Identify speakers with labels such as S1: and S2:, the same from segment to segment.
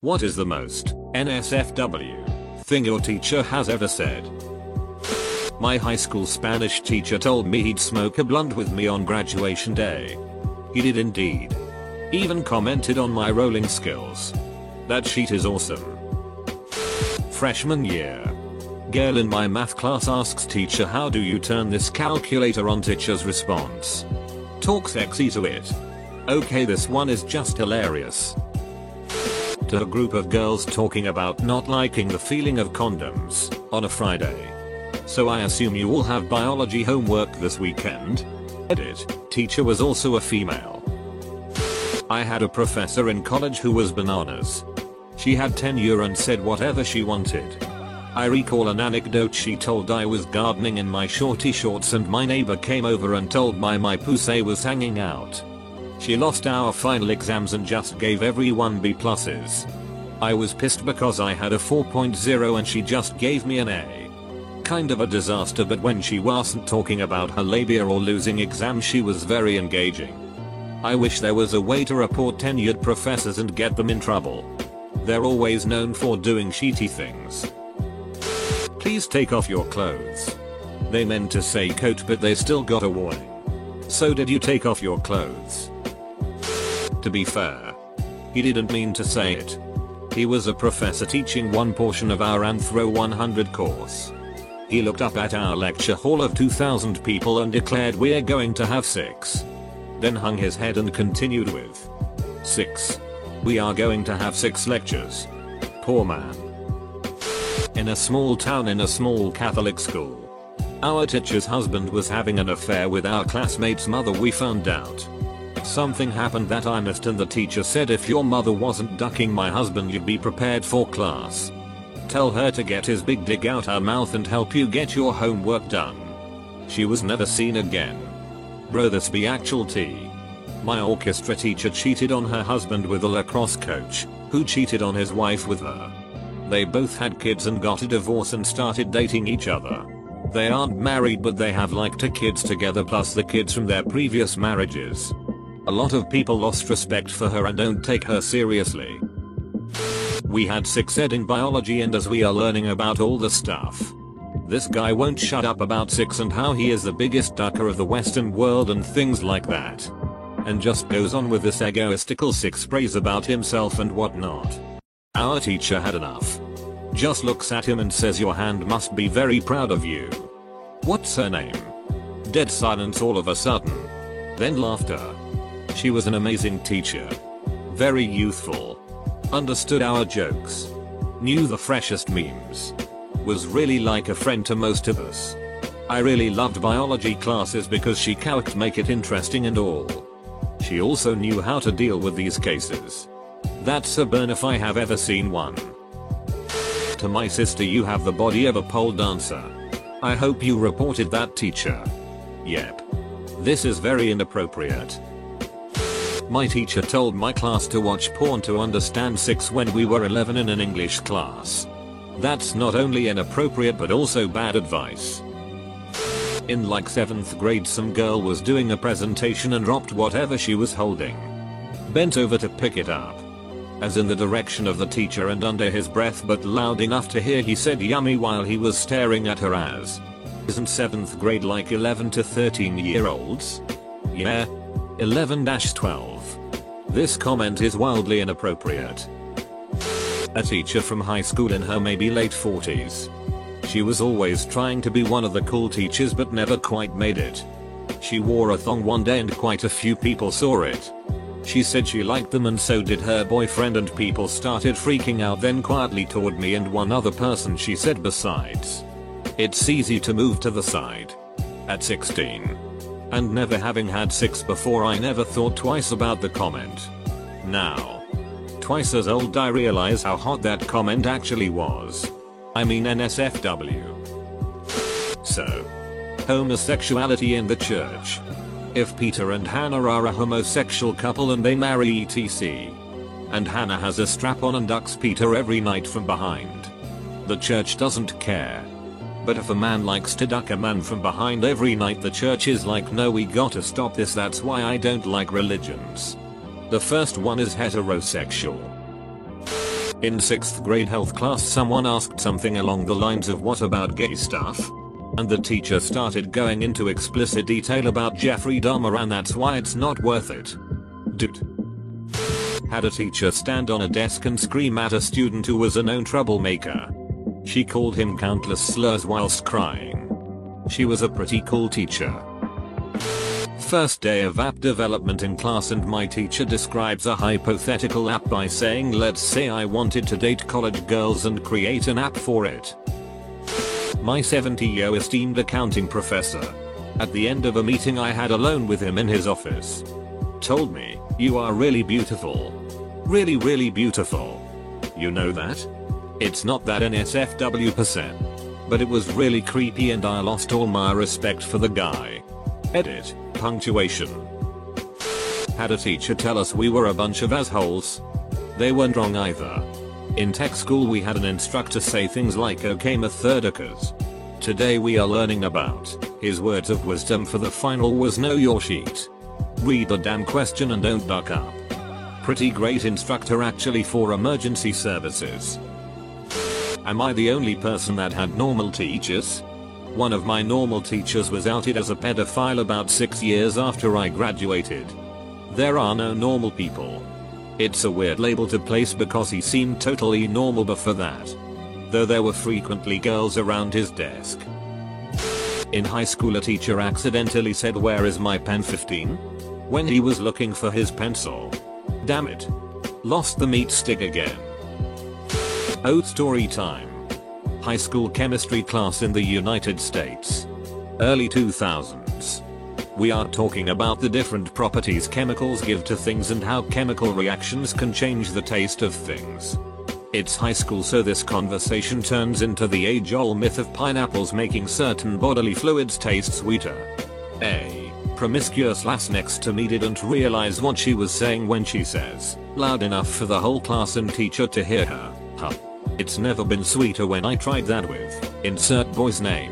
S1: What is the most NSFW thing your teacher has ever said? My high school Spanish teacher told me he'd smoke a blunt with me on graduation day. He did indeed. Even commented on my rolling skills. That sheet is awesome. Freshman year. Girl in my math class asks teacher, how do you turn this calculator on? Teacher's response: talk sexy to it. Okay, this one is just hilarious. To a group of girls talking about not liking the feeling of condoms on a Friday. So I assume you all have biology homework this weekend? Edit. Teacher was also a female. I had a professor in college who was bananas. She had tenure and said whatever she wanted. I recall an anecdote she told. I was gardening in my shorty shorts and my neighbor came over and told my pussy was hanging out. She lost our final exams and just gave everyone B pluses. I was pissed because I had a 4.0 and she just gave me an A. Kind of a disaster, but when she wasn't talking about her labia or losing exams, she was very engaging. I wish there was a way to report tenured professors and get them in trouble. They're always known for doing shitty things. Please take off your clothes. They meant to say coat, but they still got a warning. So did you take off your clothes? To be fair, he didn't mean to say it. He was a professor teaching one portion of our Anthro 100 course. He looked up at our lecture hall of 2,000 people and declared, we're going to have 6. Then hung his head and continued with 6. We are going to have 6 lectures. Poor man. In a small town in a small Catholic school. Our teacher's husband was having an affair with our classmate's mother. We found out. Something happened that I missed and the teacher said, if your mother wasn't ducking my husband, you'd be prepared for class. Tell her to get his big dick out her mouth and help you get your homework done. She was never seen again. Bro, this be actual tea. My orchestra teacher cheated on her husband with a lacrosse coach, who cheated on his wife with her. They both had kids and got a divorce and started dating each other. They aren't married, but they have like 2 kids together plus the kids from their previous marriages. A lot of people lost respect for her and don't take her seriously. We had sex ed in biology, and as we are learning about all the stuff, this guy won't shut up about sex and how he is the biggest ducker of the Western world and things like that. And just goes on with this egoistical sex praise about himself and whatnot. Our teacher had enough. Just looks at him and says, your hand must be very proud of you. What's her name? Dead silence all of a sudden. Then laughter. She was an amazing teacher. Very youthful. Understood our jokes. Knew the freshest memes. Was really like a friend to most of us. I really loved biology classes because she could make it interesting and all. She also knew how to deal with these cases. That's a burn if I have ever seen one. To my sister, you have the body of a pole dancer. I hope you reported that teacher. Yep. This is very inappropriate. My teacher told my class to watch porn to understand sex when we were 11 in an English class. That's not only inappropriate but also bad advice. In like 7th grade, some girl was doing a presentation and dropped whatever she was holding. Bent over to pick it up. As in the direction of the teacher, and under his breath but loud enough to hear, he said yummy while he was staring at her as. Isn't 7th grade like 11 to 13 year olds? Yeah. 11-12. This comment is wildly inappropriate. A teacher from high school in her maybe late 40s. She was always trying to be one of the cool teachers but never quite made it. She wore a thong one day and quite a few people saw it. She said she liked them and so did her boyfriend, and people started freaking out, then quietly toward me and one other person. She said, besides, it's easy to move to the side. At 16. And never having had sex before, I never thought twice about the comment. Now, twice as old, I realize how hot that comment actually was. I mean NSFW. So, homosexuality in the church. If Peter and Hannah are a homosexual couple and they marry etc. and Hannah has a strap on and ducks Peter every night from behind, the church doesn't care. But if a man likes to duck a man from behind every night, the church is like, no, we gotta stop this. That's why I don't like religions. The first one is heterosexual. In 6th grade health class, someone asked something along the lines of "what about gay stuff?" And the teacher started going into explicit detail about Jeffrey Dahmer, and that's why it's not worth it. Dude. Had a teacher stand on a desk and scream at a student who was a known troublemaker. She called him countless slurs whilst crying. She was a pretty cool teacher. First day of app development in class, and my teacher describes a hypothetical app by saying, let's say I wanted to date college girls and create an app for it. My 70-year esteemed accounting professor, at the end of a meeting I had alone with him in his office, told me, "You are really beautiful. Really, really beautiful. You know that? It's not that NSFW%. But it was really creepy and I lost all my respect for the guy." Edit. Punctuation. Had a teacher tell us we were a bunch of assholes. They weren't wrong either. In tech school we had an instructor say things like "okay methodicas." Today we are learning about his words of wisdom for the final was "know your sheet. Read the damn question and don't duck up." Pretty great instructor actually for emergency services. Am I the only person that had normal teachers? One of my normal teachers was outed as a pedophile about 6 years after I graduated. There are no normal people. It's a weird label to place because he seemed totally normal before that. Though there were frequently girls around his desk. In high school a teacher accidentally said, "Where is my pen 15?" when he was looking for his pencil. Damn it. Lost the meat stick again. Oh, story time. High school chemistry class in the United States. Early 2000s. We are talking about the different properties chemicals give to things and how chemical reactions can change the taste of things. It's high school, so this conversation turns into the age-old myth of pineapples making certain bodily fluids taste sweeter. A promiscuous lass next to me didn't realize what she was saying when she says, loud enough for the whole class and teacher to hear her, "Huh. It's never been sweeter when I tried that with insert boy's name."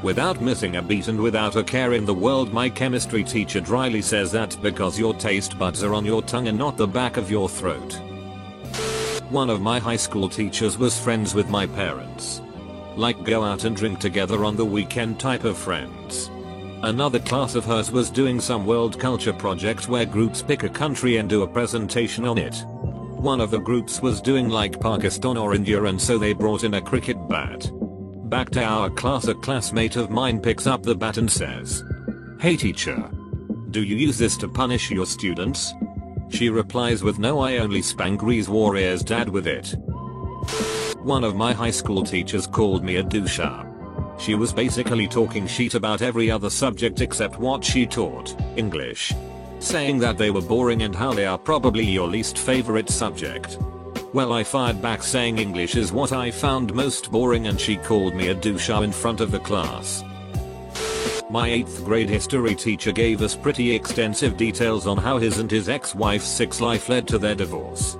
S1: Without missing a beat and without a care in the world, my chemistry teacher dryly says that's because your taste buds are on your tongue and not the back of your throat. One of my high school teachers was friends with my parents. Like go out and drink together on the weekend type of friends. Another class of hers was doing some world culture project where groups pick a country and do a presentation on it. One of the groups was doing like Pakistan or India, and so they brought in a cricket bat. Back to our class, a classmate of mine picks up the bat and says, "Hey teacher, do you use this to punish your students?" She replies with, "No, I only spank Grease Warrior's dad with it." One of my high school teachers called me a doucher. She was basically talking shit about every other subject except what she taught, English. Saying that they were boring and how they are probably your least favorite subject. Well, I fired back saying English is what I found most boring, and she called me a doucher in front of the class. My 8th grade history teacher gave us pretty extensive details on how his and his ex-wife's sex life led to their divorce.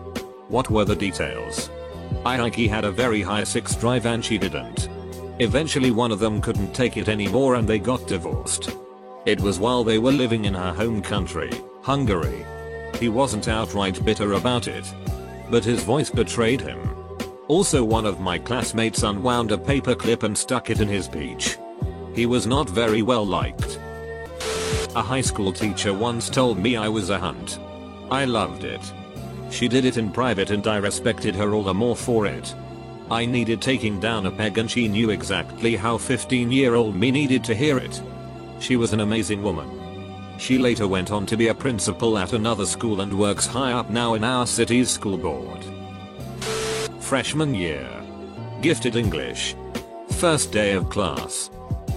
S1: What were the details? I think he had a very high sex drive and she didn't. Eventually one of them couldn't take it anymore and they got divorced. It was while they were living in her home country, Hungary. He wasn't outright bitter about it, but his voice betrayed him. Also, one of my classmates unwound a paperclip and stuck it in his peach. He was not very well liked. A high school teacher once told me I was a hunt. I loved it. She did it in private and I respected her all the more for it. I needed taking down a peg and she knew exactly how 15-year-old me needed to hear it. She was an amazing woman. She later went on to be a principal at another school and works high up now in our city's school board. Freshman year. Gifted English. First day of class.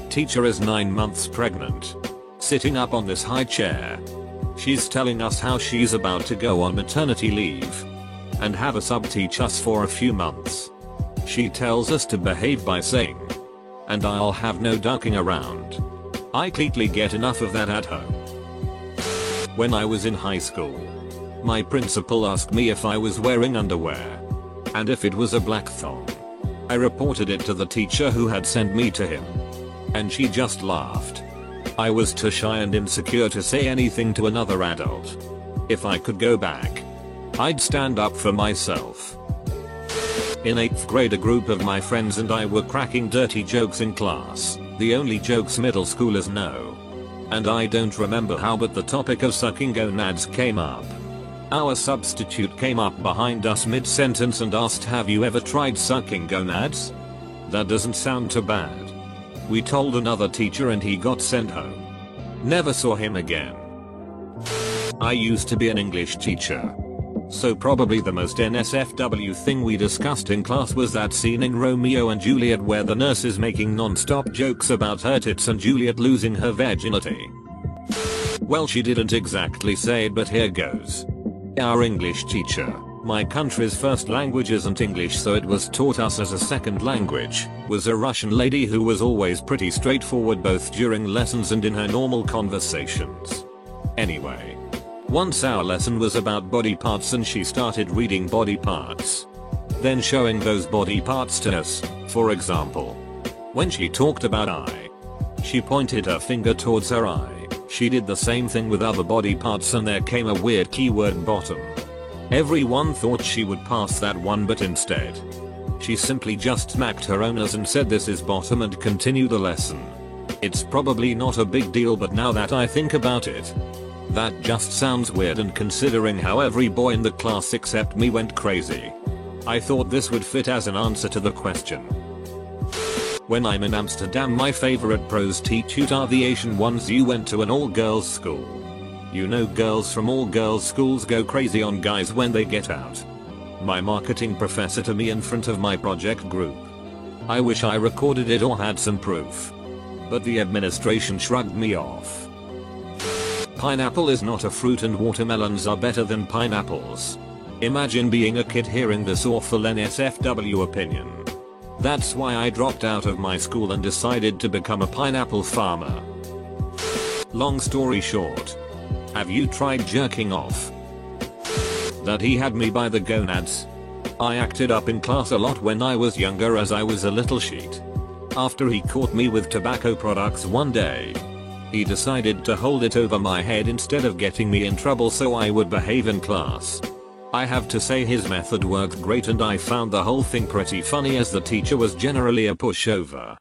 S1: Teacher is 9 months pregnant. Sitting up on this high chair. She's telling us how she's about to go on maternity leave and have a sub teach us for a few months. She tells us to behave by saying, "And I'll have no ducking around." I completely get enough of that at home. When I was in high school, my principal asked me if I was wearing underwear and if it was a black thong. I reported it to the teacher who had sent me to him, and she just laughed. I was too shy and insecure to say anything to another adult. If I could go back, I'd stand up for myself. In 8th grade, a group of my friends and I were cracking dirty jokes in class, the only jokes middle schoolers know. And I don't remember how, but the topic of sucking gonads came up. Our substitute came up behind us mid-sentence and asked, "Have you ever tried sucking gonads? That doesn't sound too bad." We told another teacher and he got sent home. Never saw him again. I used to be an English teacher. So probably the most NSFW thing we discussed in class was that scene in Romeo and Juliet where the nurse is making non-stop jokes about her tits and Juliet losing her virginity. Well, she didn't exactly say it, but here goes. Our English teacher, my country's first language isn't English so it was taught us as a second language, was a Russian lady who was always pretty straightforward both during lessons and in her normal conversations. Anyway, once our lesson was about body parts and she started reading body parts. Then showing those body parts to us. For example, when she talked about eye, she pointed her finger towards her eye. She did the same thing with other body parts and there came a weird keyword, bottom. Everyone thought she would pass that one, but instead, she simply just smacked her own ass and said, "This is bottom," and continued the lesson. It's probably not a big deal, but now that I think about it, that just sounds weird, and considering how every boy in the class except me went crazy, I thought this would fit as an answer to the question. When I'm in Amsterdam, my favorite prostitutes are the Asian ones. You went to an all-girls school. You know, girls from all girls schools go crazy on guys when they get out. My marketing professor to me in front of my project group. I wish I recorded it or had some proof. But the administration shrugged me off. Pineapple is not a fruit and watermelons are better than pineapples. Imagine being a kid hearing this awful NSFW opinion. That's why I dropped out of my school and decided to become a pineapple farmer. Long story short, have you tried jerking off? That he had me by the gonads. I acted up in class a lot when I was younger as I was a little shit. After he caught me with tobacco products one day, he decided to hold it over my head instead of getting me in trouble so I would behave in class. I have to say his method worked great and I found the whole thing pretty funny as the teacher was generally a pushover.